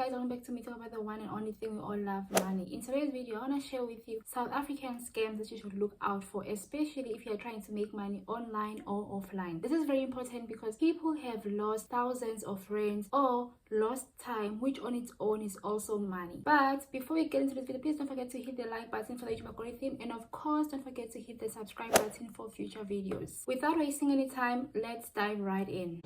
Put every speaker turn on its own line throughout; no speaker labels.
guys, welcome back to me talk about the one and only thing we all love, money. In today's video, I want to share with you South African scams that you should look out for, especially if you are trying to make money online or offline. This is very important because people have lost thousands of rands or lost time, which on its own is also money. But before we get into this video, please don't forget to hit the like button for the YouTube algorithm, and of course don't forget to hit the subscribe button for future videos. Without wasting any time, let's dive right in.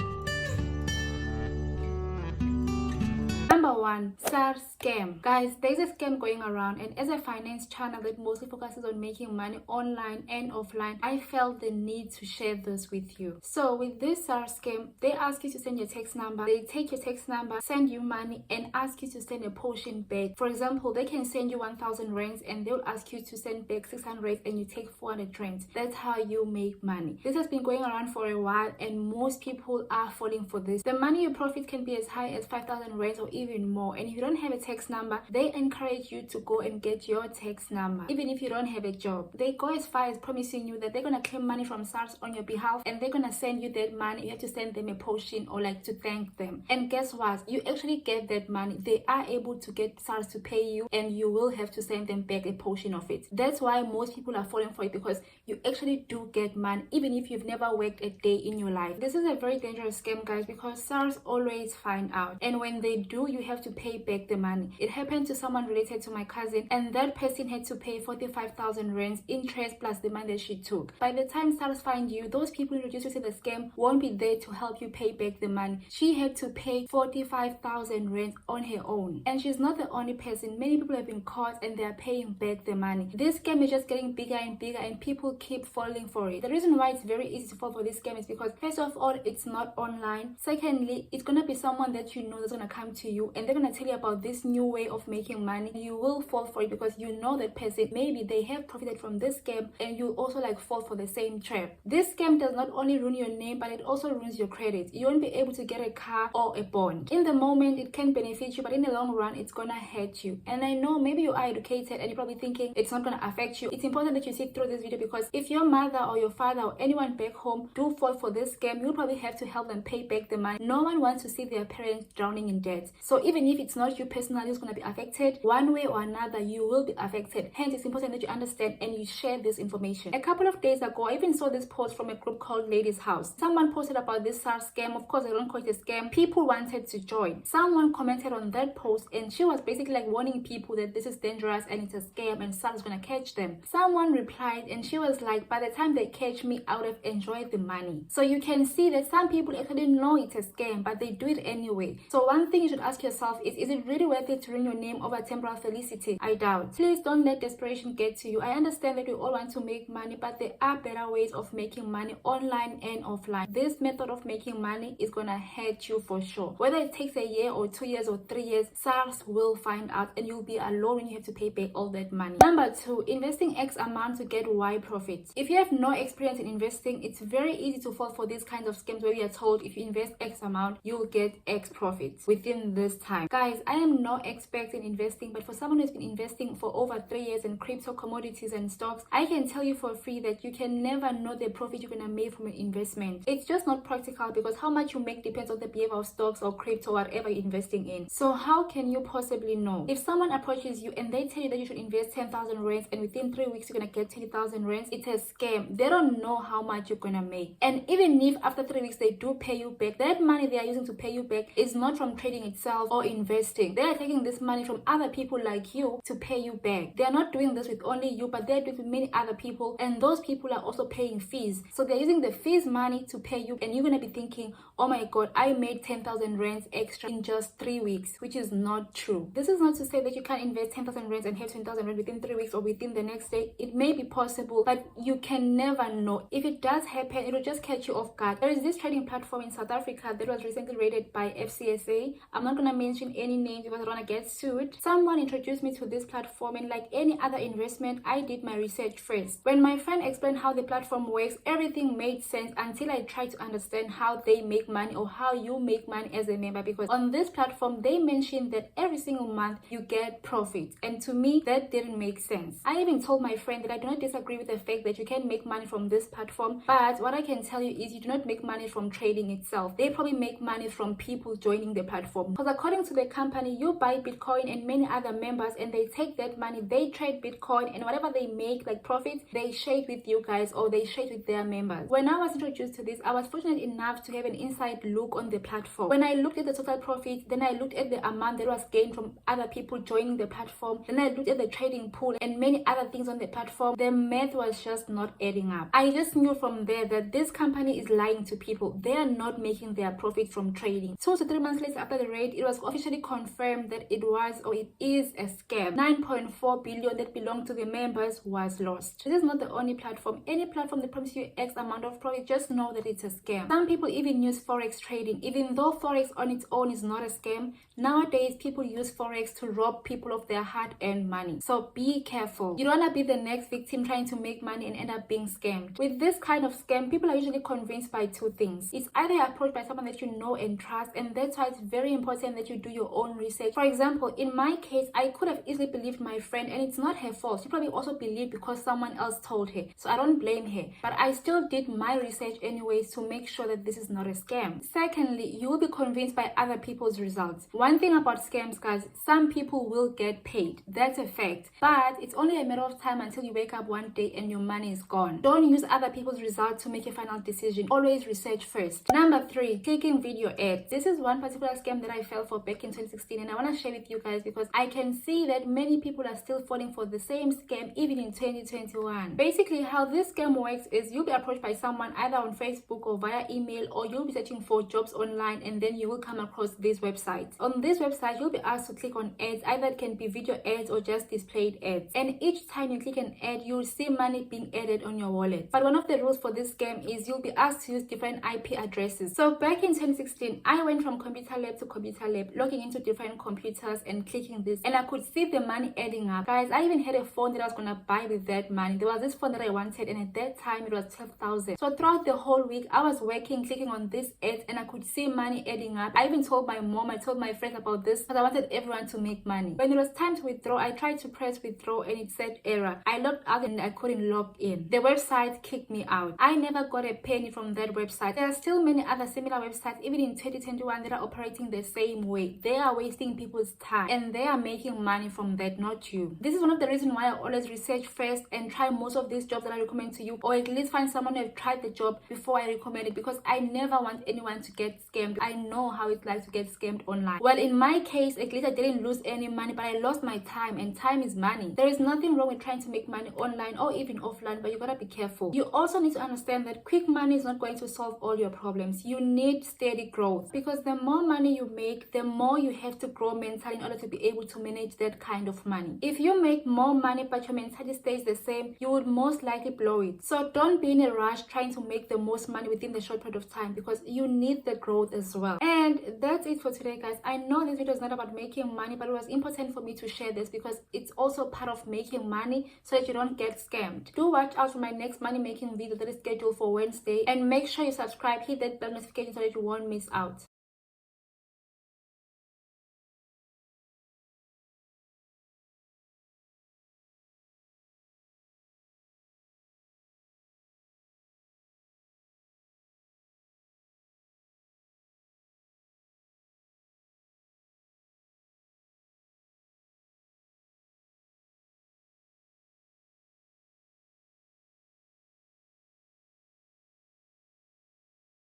Number one, SARS scam. Guys, there's a scam going around, and as a finance channel that mostly focuses on making money online and offline, I felt the need to share this with you. So with this SARS scam, they ask you to send your text number, they take your text number, send you money, and ask you to send a portion back. For example, they can send you 1,000 rands and they'll ask you to send back 600 and you take 400 rands. That's how you make money. This has been going around for a while and most people are falling for this. The money you profit can be as high as 5,000 rands or even more. And if you don't have a text number, they encourage you to go and get your text number. Even if you don't have a job, they go as far as promising you that they're gonna claim money from SARS on your behalf and they're gonna send you that money. You have to send them a portion or like to thank them. And guess what? You actually get that money. They are able to get SARS to pay you and you will have to send them back a portion of it. That's why most people are falling for it, because you actually do get money even if you've never worked a day in your life. This is a very dangerous scam, guys, because SARS always find out, and when they do, you have to pay back the money. It happened to someone related to my cousin, and that person had to pay 45,000 rands interest plus the money that she took. By the time SARS find you, those people introduced you to the scam won't be there to help you pay back the money. She had to pay 45,000 rands on her own, and she's not the only person. Many people have been caught and they are paying back the money. This scam is just getting bigger and bigger and people keep falling for it. The reason why it's very easy to fall for this scam is because first of all, it's not online. Secondly, it's gonna be someone that you know that's gonna come to you and they're gonna tell you about this new way of making money. You will fall for it because you know that person, maybe they have profited from this scam and you also like fall for the same trap. This scam does not only ruin your name, but it also ruins your credit. You won't be able to get a car or a bond. In the moment it can benefit you, but in the long run it's gonna hurt you. And I know maybe you are educated and you're probably thinking it's not gonna affect you. It's important that you see through this video, because if your mother or your father or anyone back home do fall for this scam, you'll probably have to help them pay back the money. No one wants to see their parents drowning in debt. So even if it's not you personally who's going to be affected, one way or another you will be affected. Hence it's important that you understand and you share this information. A couple of days ago, I even saw this post from a group called Ladies House. Someone posted about this SARS scam. Of course, I don't call it a scam. People wanted to join. Someone commented on that post and she was basically like warning people that this is dangerous and it's a scam and SARS is going to catch them. Someone replied and she was like, by the time they catch me, I would have enjoyed the money. So you can see that some people actually know it's a scam, but they do it anyway. So one thing you should ask yourself is it really worth it to ruin your name over temporal felicity? I doubt. Please don't let desperation get to you. I understand that we all want to make money, but there are better ways of making money online and offline. This method of making money is gonna hurt you for sure. Whether it takes a year or 2 years or 3 years, SARS will find out and you'll be alone when you have to pay back all that money. Number two, investing X amount to get Y profits. If you have no experience in investing, it's very easy to fall for these kinds of scams where you are told if you invest X amount, you'll get X profits within this time. Guys, I am no expert in investing, but for someone who's been investing for over 3 years in crypto, commodities and stocks, I can tell you for free that you can never know the profit you're gonna make from an investment. It's just not practical, because how much you make depends on the behavior of stocks or crypto, whatever you're investing in. So how can you possibly know? If someone approaches you and they tell you that you should invest 10,000 rands and within 3 weeks you're gonna get 20,000 rands, it's a scam. They don't know how much you're gonna make. And even if after 3 weeks they do pay you back, that money they are using to pay you back is not from trading itself or investing. They are taking this money from other people like you to pay you back. They are not doing this with only you, but they're doing it with many other people, and those people are also paying fees. So they're using the fees money to pay you, and you're gonna be thinking, oh my god, I made 10,000 rands extra in just 3 weeks, which is not true. This is not to say that you can't invest 10,000 rands and have 10,000 rands within 3 weeks or within the next day. It may be possible, but you can never know. If it does happen, it will just catch you off guard. There is this trading platform in South Africa that was recently rated by FCSA. I'm not gonna mention any names because I don't want to get sued. Someone introduced me to this platform, and like any other investment, I did my research first. When my friend explained how the platform works, everything made sense until I tried to understand how they make money or how you make money as a member, because on this platform they mentioned that every single month you get profits, and to me that didn't make sense. I even told my friend that I do not disagree with the fact that you can make money from this platform, but what I can tell you is you do not make money from trading itself. They probably make money from people joining the platform, because according to the company, you buy Bitcoin and many other members, and they take that money, they trade Bitcoin, and whatever they make like profits, they share it with you guys, or they share it with their members. When I was introduced to this, I was fortunate enough to have an inside look on the platform. When I looked at the total profit, then I looked at the amount that was gained from other people joining the platform, then I looked at the trading pool and many other things on the platform, the math was just not adding up. I just knew from there that this company is lying to people. They are not making their profit from trading. 2 to 3 months later after the raid, it was officially confirmed that it was, or it is, a scam. 9.4 billion that belonged to the members was lost. This is not the only platform. Any platform that promises you X amount of profit, just know that it's a scam. Some people even use forex trading. Even though forex on its own is not a scam, nowadays people use forex to rob people of their hard-earned money. So be careful. You don't want to be the next victim trying to make money and end up being scammed. With this kind of scam, people are usually convinced by 2 things. It's either you're approached by someone that you know and trust, and that's why it's very important that you do your own research. For example, in my case, I could have easily believed my friend, and it's not her fault. She probably also believed because someone else told her. So I don't blame her. But I still did my research anyways to make sure that this is not a scam. Secondly, you will be convinced by other people's results. One thing about scams, guys, some people will get paid. That's a fact. But it's only a matter of time until you wake up one day and your money is gone. Don't use other people's results to make a final decision. Always research first. Number 3, clicking video ads. This is one particular scam that I fell for back in 2016, and I want to share with you guys because I can see that many people are still falling for the same scam even in 2021. Basically, how this scam works is you'll be approached by someone either on Facebook or via email, or you'll be searching for jobs online, and then you will come across these websites. On this website, you'll be asked to click on ads. Either it can be video ads or just displayed ads, and each time you click an ad, you'll see money being added on your wallet. But one of the rules for this scam is you'll be asked to use different IP addresses. So back in 2016, I went from computer lab to computer lab, logging into different computers and clicking this, and I could see the money adding up. Guys, I even had a phone that I was gonna buy with that money. There was this phone that I wanted, and at that time it was 12,000. So throughout the whole week, I was working, clicking on this ads, and I could see money adding up. I even told my mom, I told my friends about this because I wanted everyone to make money. When it was time to withdraw, I tried to press withdraw and it said error. I logged out and I couldn't log in. The website kicked me out. I never got a penny from that website. There are still many other similar websites even in 2021 that are operating the same way. They are wasting people's time and they are making money from that, not you. This is one of the reasons why I always research first and try most of these jobs that I recommend to you, or at least find someone who have tried the job before I recommend it, because I never want anyone to get scammed. I know how it's like to get scammed online. Well, in my case, at least I didn't lose any money, but I lost my time, and time is money. There is nothing wrong with trying to make money online or even offline, but you gotta be careful. You also need to understand that quick money is not going to solve all your problems. You need steady growth, because the more money you make, the more you have to grow mentally in order to be able to manage that kind of money. If you make more money but your mentality stays the same, you would most likely blow it. So don't be in a rush trying to make the most money within the short period of time, because you need the growth as well. And that's it for today, guys. I know this video is not about making money, but it was important for me to share this because it's also part of making money so that you don't get scammed. Do watch out for my next money making video that is scheduled for Wednesday, and make sure you subscribe, hit that bell notification so that you won't miss out.